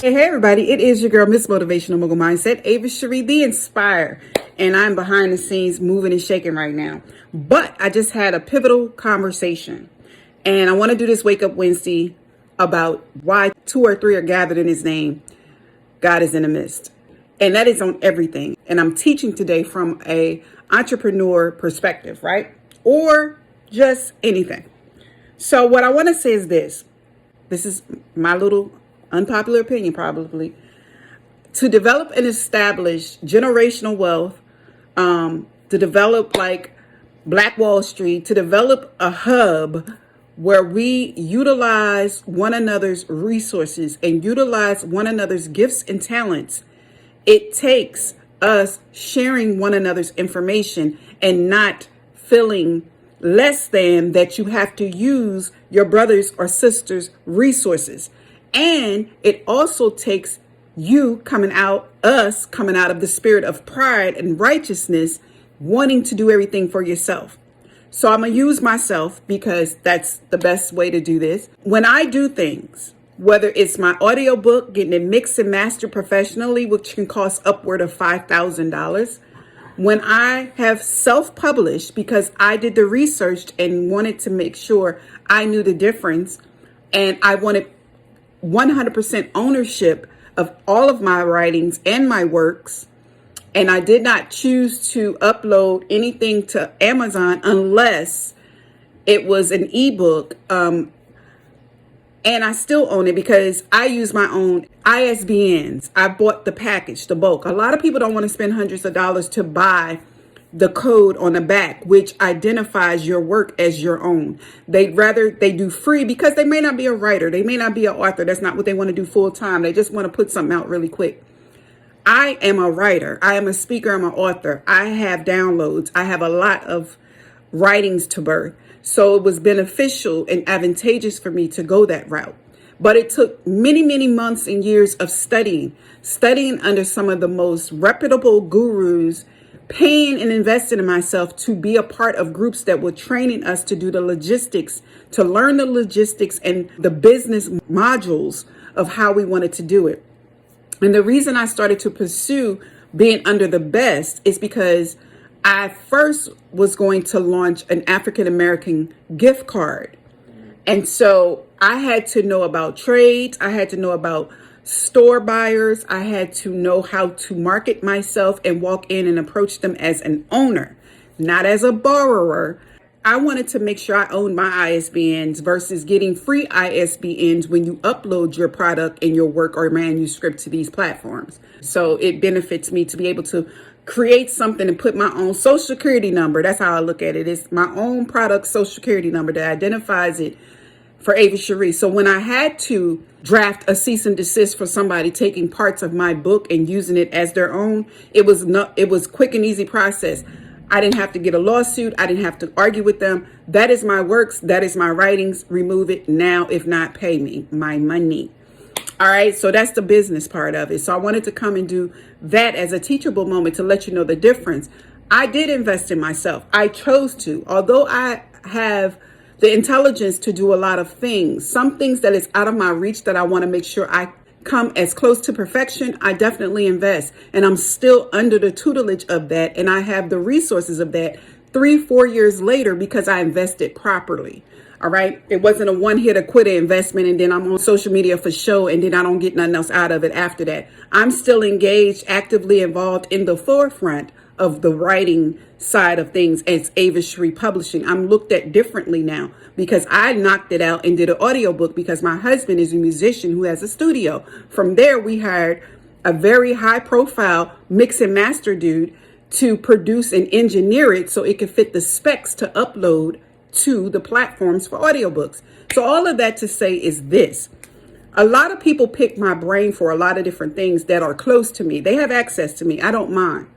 Hey everybody, it is your girl, Miss Motivational Mogul Mindset, Ava Cherie, the Inspire, and I'm behind the scenes moving and shaking right now. But I just had a pivotal conversation, and I want to do this Wake Up Wednesday about why 2 or 3 are gathered in His name. God is in the midst, and that is on everything. And I'm teaching today from a entrepreneur perspective, right? Or just anything. So what I want to say is this. This is my little unpopular opinion, probably. To develop and establish generational wealth, to develop like Black Wall Street, to develop a hub where we utilize one another's resources and utilize one another's gifts and talents, it takes us sharing one another's information and not feeling less than that you have to use your brothers or sisters' resources. And it also takes us coming out of the spirit of pride and righteousness, wanting to do everything for yourself. So I'm going to use myself because that's the best way to do this. When I do things, whether it's my audiobook, getting it mixed and mastered professionally, which can cost upward of $5,000, when I have self-published because I did the research and wanted to make sure I knew the difference, and I wanted 100% ownership of all of my writings and my works, and I did not choose to upload anything to Amazon unless it was an ebook, and I still own it because I use my own ISBNs. I bought the package, the bulk. A lot of people don't want to spend hundreds of dollars to buy the code on the back, which identifies your work as your own. They do free because they may not be a writer. They may not be an author. That's not what they want to do full time. They just want to put something out really quick. I am a writer. I am a speaker. I'm an author. I have downloads. I have a lot of writings to birth. So it was beneficial and advantageous for me to go that route. But it took many, many months and years of studying under some of the most reputable gurus, paying and investing in myself to be a part of groups that were training us to do the logistics, to learn the logistics and the business modules of how we wanted to do it. And the reason I started to pursue being under the best is because I first was going to launch an African American gift card. And so I had to know about trades. I had to know about store buyers. I had to know how to market myself and walk in and approach them as an owner, not as a borrower. I wanted to make sure I owned my ISBNs versus getting free ISBNs when you upload your product and your work or manuscript to these platforms. So it benefits me to be able to create something and put my own social security number. That's how I look at it. It's my own product social security number that identifies it for Ava Cherie. So when I had to draft a cease and desist for somebody taking parts of my book and using it as their own, it was quick and easy process. I didn't have to get a lawsuit. I didn't have to argue with them. That is my works. That is my writings. Remove it now. If not, pay me my money. All right. So that's the business part of it. So I wanted to come and do that as a teachable moment to let you know the difference. I did invest in myself. I chose to, although I have the intelligence to do a lot of things, some things that is out of my reach that I want to make sure I come as close to perfection, I definitely invest. And I'm still under the tutelage of that. And I have the resources of that 3-4 years later because I invested properly. All right. It wasn't a one-hit quitter investment and then I'm on social media for show and then I don't get nothing else out of it after that. I'm still engaged, actively involved in the forefront of the writing side of things as Ava Cherie Publishing. I'm looked at differently now because I knocked it out and did an audiobook because my husband is a musician who has a studio. From there, we hired a very high profile mix and master dude to produce and engineer it so it could fit the specs to upload to the platforms for audiobooks. So all of that to say is this. A lot of people pick my brain for a lot of different things that are close to me. They have access to me. I don't mind.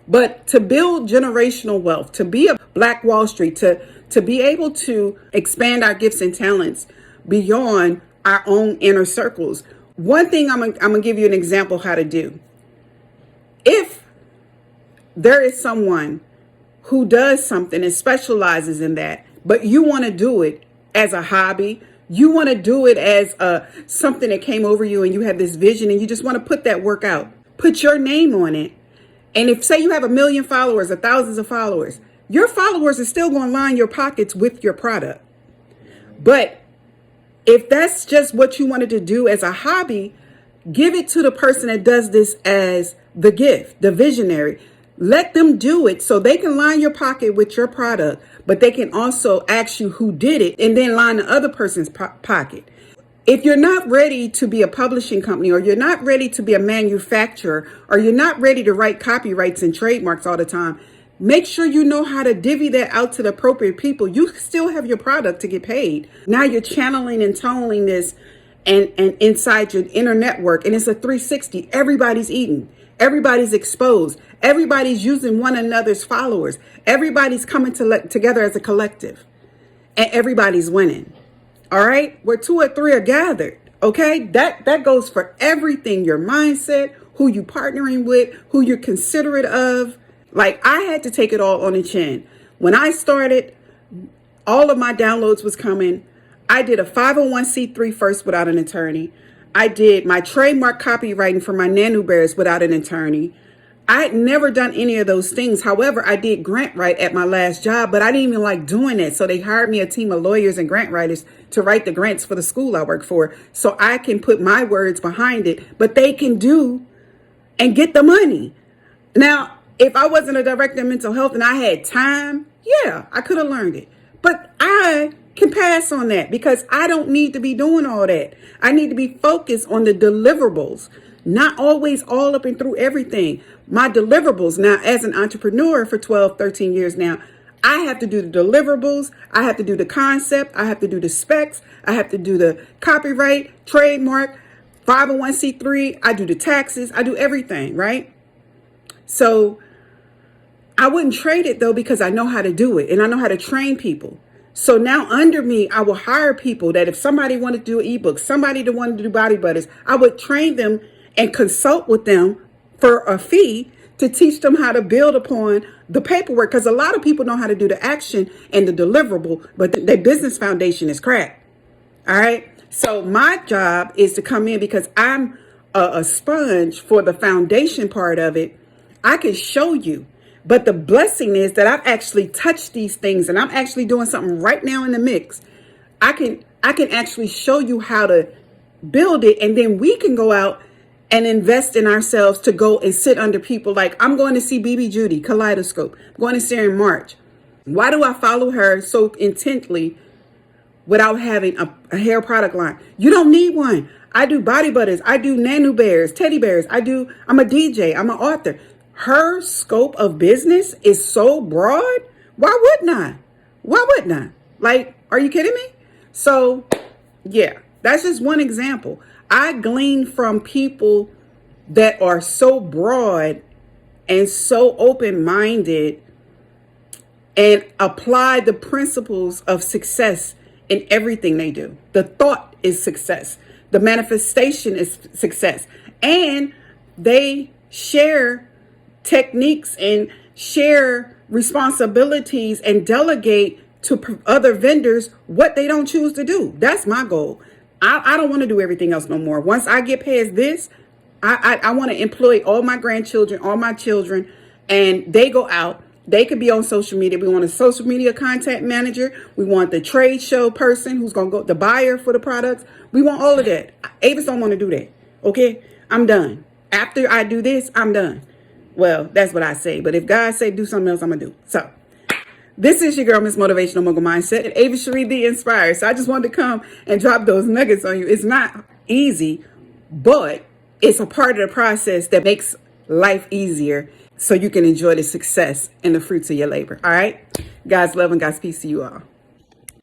But to build generational wealth, to be a Black Wall Street, to be able to expand our gifts and talents beyond our own inner circles. One thing I'm going to give you an example how to do. If there is someone who does something and specializes in that, but you want to do it as a hobby. You want to do it as something that came over you and you have this vision and you just want to put that work out. Put your name on it. And if, say, you have 1 million followers or thousands of followers, your followers are still going to line your pockets with your product. But if that's just what you wanted to do as a hobby, give it to the person that does this as the gift, the visionary. Let them do it so they can line your pocket with your product, but they can also ask you who did it and then line the other person's pocket. If you're not ready to be a publishing company, or you're not ready to be a manufacturer, or you're not ready to write copyrights and trademarks all the time, make sure you know how to divvy that out to the appropriate people. You still have your product to get paid. Now you're channeling and tunneling this and inside your inner network, and it's a 360. Everybody's eating. Everybody's exposed. Everybody's using one another's followers. Everybody's coming together as a collective, and everybody's winning. All right, where 2 or 3 are gathered. Okay, that goes for everything. Your mindset, who you partnering with, who you're considerate of. Like, I had to take it all on the chin. When I started, all of my downloads was coming. I did a 501c3 first without an attorney. I did my trademark copywriting for my Nanu Bears without an attorney. I had never done any of those things. However, I did grant write at my last job, but I didn't even like doing it. So they hired me a team of lawyers and grant writers to write the grants for the school I work for, so I can put my words behind it, but they can do and get the money. Now, if I wasn't a director of mental health and I had time, yeah, I could have learned it. But I can pass on that because I don't need to be doing all that. I need to be focused on the deliverables, not always all up and through everything. My deliverables now, as an entrepreneur for 12, 13 years now, I have to do the deliverables. I have to do the concept. I have to do the specs. I have to do the copyright, trademark, 501c3. I do the taxes. I do everything, right? So I wouldn't trade it, though, because I know how to do it and I know how to train people. So now under me, I will hire people that if somebody wanted to do an ebook, somebody that wanted to do body butters, I would train them and consult with them for a fee to teach them how to build upon the paperwork. Because a lot of people know how to do the action and the deliverable, but their business foundation is crap. All right. So my job is to come in because I'm a sponge for the foundation part of it. I can show you. But the blessing is that I've actually touched these things and I'm actually doing something right now in the mix. I can actually show you how to build it. And then we can go out and invest in ourselves to go and sit under people. Like, I'm going to see BB Judy, Kaleidoscope. I'm going to see her in March. Why do I follow her so intently without having a hair product line? You don't need one. I do body butters. I do Nanu Bears, teddy bears. I'm a DJ. I'm an author. Her scope of business is so broad. Why wouldn't I? Why wouldn't I? Like, are you kidding me? So, yeah, that's just one example. I glean from people that are so broad and so open-minded and apply the principles of success in everything they do. The thought is success. The manifestation is success. And they share techniques and share responsibilities and delegate to other vendors what they don't choose to do. That's my goal. I don't want to do everything else no more. Once I get past this, I want to employ all my grandchildren, all my children, and they go out. They could be on social media. We want a social media content manager. We want the trade show person who's going to go, the buyer for the products. We want all of that. Avis don't want to do that. Okay, I'm done. After I do this, I'm done. Well, that's what I say. But if God say do something else, I'm going to do. So this is your girl, Miss Motivational Mogul Mindset, and Avis Cherie, the Inspired. So I just wanted to come and drop those nuggets on you. It's not easy, but it's a part of the process that makes life easier so you can enjoy the success and the fruits of your labor. All right. God's love and God's peace to you all.